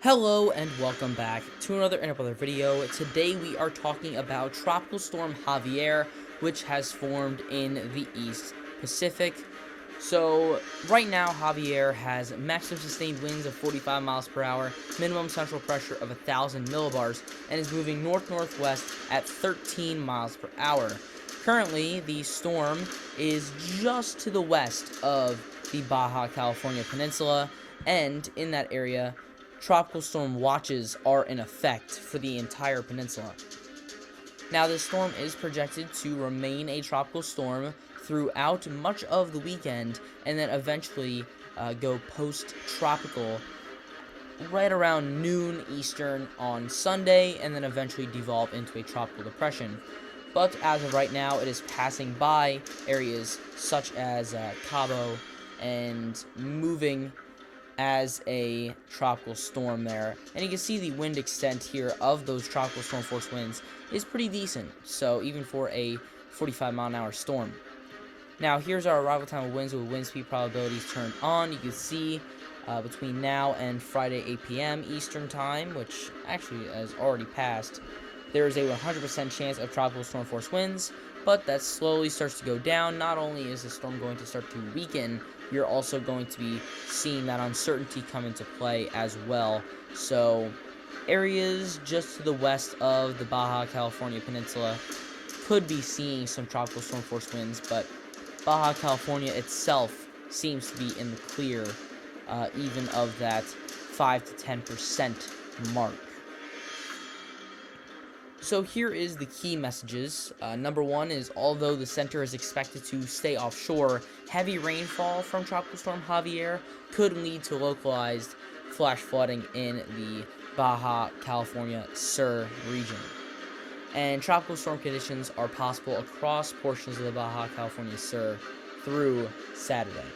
Hello and welcome back to another video. Today we are talking about Tropical Storm Javier, which has formed in the East Pacific. So right now Javier has maximum sustained winds of 45 miles per hour, minimum central pressure of 1,000 millibars, and is moving north-northwest at 13 miles per hour. Currently, the storm is just to the west of the Baja California Peninsula, and in that area, tropical storm watches are in effect for the entire peninsula. Now, this storm is projected to remain a tropical storm throughout much of the weekend, and then eventually go post-tropical right around noon Eastern on Sunday, and then eventually devolve into a tropical depression. But as of right now, it is passing by areas such as Cabo and moving as a tropical storm there. And you can see the wind extent here of those tropical storm force winds is pretty decent, so even for a 45-mile-an-hour storm. Now here's our arrival time of winds with wind speed probabilities turned on. You can see between now and Friday 8 p.m. Eastern time, which actually has already passed, there is a 100% chance of tropical storm force winds, but that slowly starts to go down. Not only is the storm going to start to weaken, you're also going to be seeing that uncertainty come into play as well. So areas just to the west of the Baja California Peninsula could be seeing some tropical storm force winds, but Baja California itself seems to be in the clear, even of that 5 to 10% mark. So here is the key messages. Number one is, although the center is expected to stay offshore, heavy rainfall from Tropical Storm Javier could lead to localized flash flooding in the Baja California Sur region. And tropical storm conditions are possible across portions of the Baja California Sur through Saturday.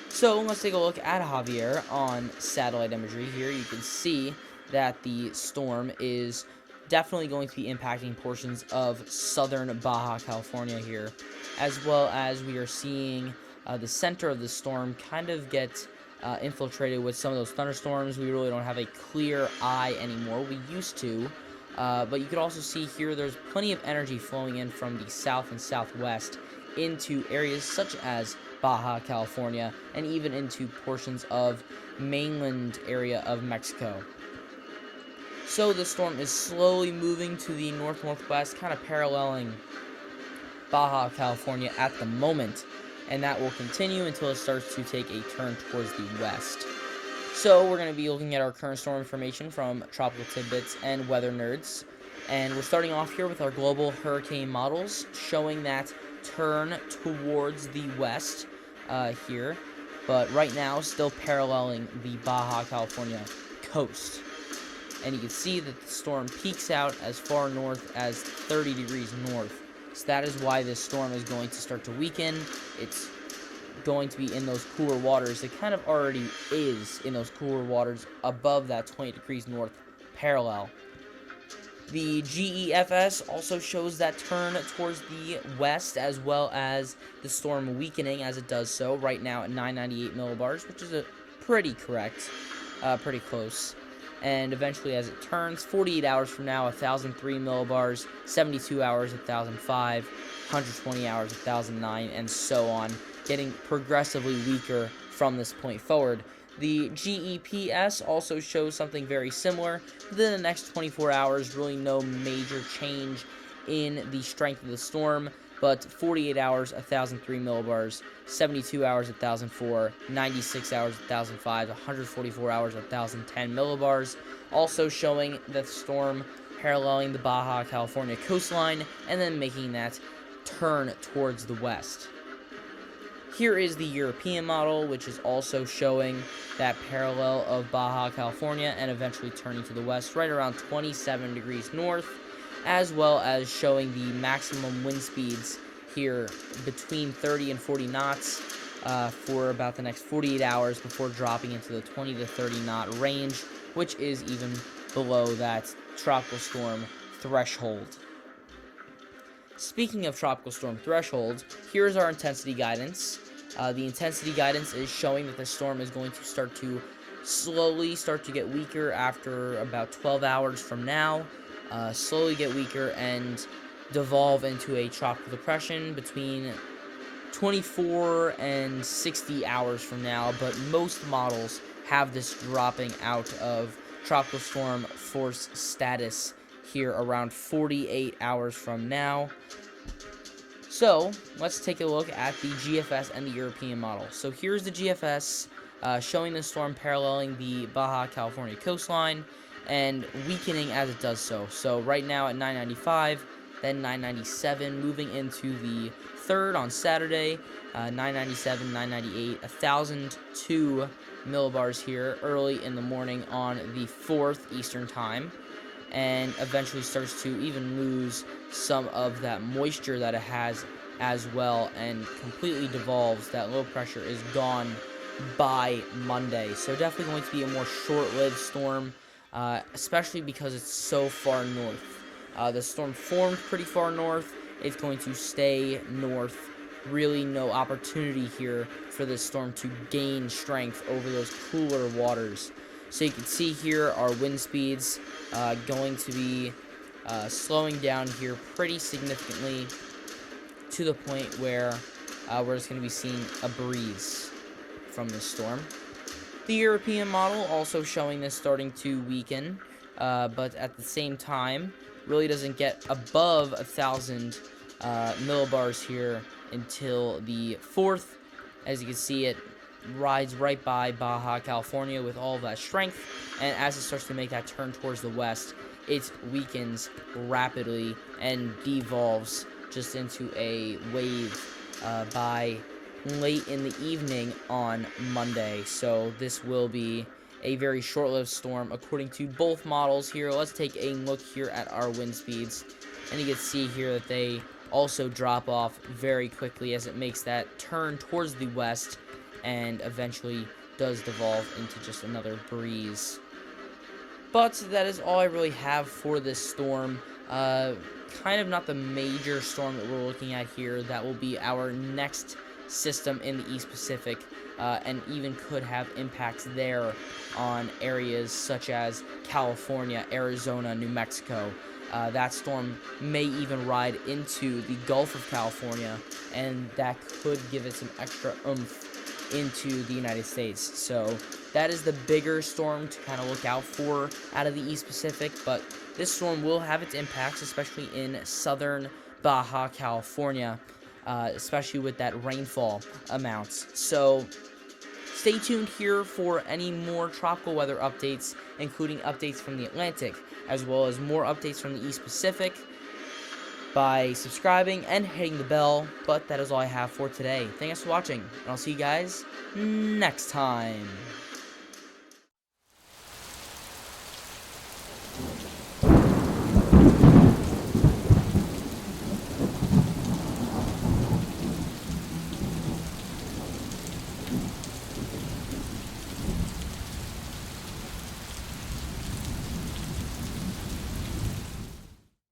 So let's take a look at Javier on satellite imagery here. You can see that the storm is definitely going to be impacting portions of southern Baja California here, as well as we are seeing the center of the storm kind of get infiltrated with some of those thunderstorms. We really don't have a clear eye anymore. We used to, but you can also see here there's plenty of energy flowing in from the south and southwest into areas such as Baja California and even into portions of mainland area of Mexico. So the storm is slowly moving to the north-northwest, kind of paralleling Baja California at the moment, and that will continue until it starts to take a turn towards the west. So we're going to be looking at our current storm information from Tropical Tidbits and Weather Nerds, and we're starting off here with our global hurricane models, showing that turn towards the west here, but right now still paralleling the Baja California coast. And you can see that the storm peaks out as far north as 30 degrees north. So that is why this storm is going to start to weaken. It's going to be in those cooler waters. It kind of already is in those cooler waters above that 20 degrees north parallel. The GEFS also shows that turn towards the west, as well as the storm weakening as it does so right now at 998 millibars, which is a pretty correct, pretty close. And eventually, as it turns, 48 hours from now, 1,003 millibars, 72 hours, 1,005, 120 hours, 1,009, and so on, getting progressively weaker from this point forward. The GEPS also shows something very similar. Within the next 24 hours, really no major change in the strength of the storm, but 48 hours, 1,003 millibars, 72 hours, 1,004, 96 hours, 1,005, 144 hours, 1,010 millibars, also showing the storm paralleling the Baja California coastline and then making that turn towards the west. Here is the European model, which is also showing that parallel of Baja California and eventually turning to the west right around 27 degrees north, as well as showing the maximum wind speeds here between 30 and 40 knots for about the next 48 hours before dropping into the 20 to 30 knot range, which is even below that tropical storm threshold. Speaking of tropical storm thresholds, here's our intensity guidance. The intensity guidance is showing that the storm is going to start to slowly start to get weaker after about 12 hours from now, slowly get weaker and devolve into a tropical depression between 24 and 60 hours from now, but most models have this dropping out of tropical storm force status here around 48 hours from now. So let's take a look at the GFS and the European model. So here's the GFS showing the storm paralleling the Baja California coastline and weakening as it does so. So right now at 995, then 997, moving into the 3rd on Saturday, 997, 998, 1,002 millibars here early in the morning on the 4th Eastern Time, and eventually starts to even lose some of that moisture that it has as well and completely devolves. That low pressure is gone by Monday. So definitely going to be a more short-lived storm, especially because it's so far north. The storm formed pretty far north. It's going to stay north. Really no opportunity here for this storm to gain strength over those cooler waters. So you can see here our wind speeds going to be slowing down here pretty significantly to the point where we're just going to be seeing a breeze from this storm. The European model also showing this starting to weaken, but at the same time really doesn't get above 1,000 millibars here until the 4th. As you can see, it rides right by Baja California with all of that strength, and as it starts to make that turn towards the west, it weakens rapidly and devolves just into a wave by late in the evening on Monday. So this will be a very short-lived storm according to both models here. Let's take a look here at our wind speeds, and you can see here that they also drop off very quickly as it makes that turn towards the west and eventually does devolve into just another breeze. But that is all I really have for this storm. Kind of not the major storm that we're looking at here. That will be our next system in the East Pacific, and even could have impacts there on areas such as California, Arizona, New Mexico. That storm may even ride into the Gulf of California, and that could give it some extra oomph into the United States. So that is the bigger storm to kind of look out for out of the East Pacific, but this storm will have its impacts, especially in southern Baja California, especially with that rainfall amounts. So stay tuned here for any more tropical weather updates, including updates from the Atlantic, as well as more updates from the East Pacific, by subscribing and hitting the bell. But that is all I have for today. Thanks for watching, and I'll see you guys next time.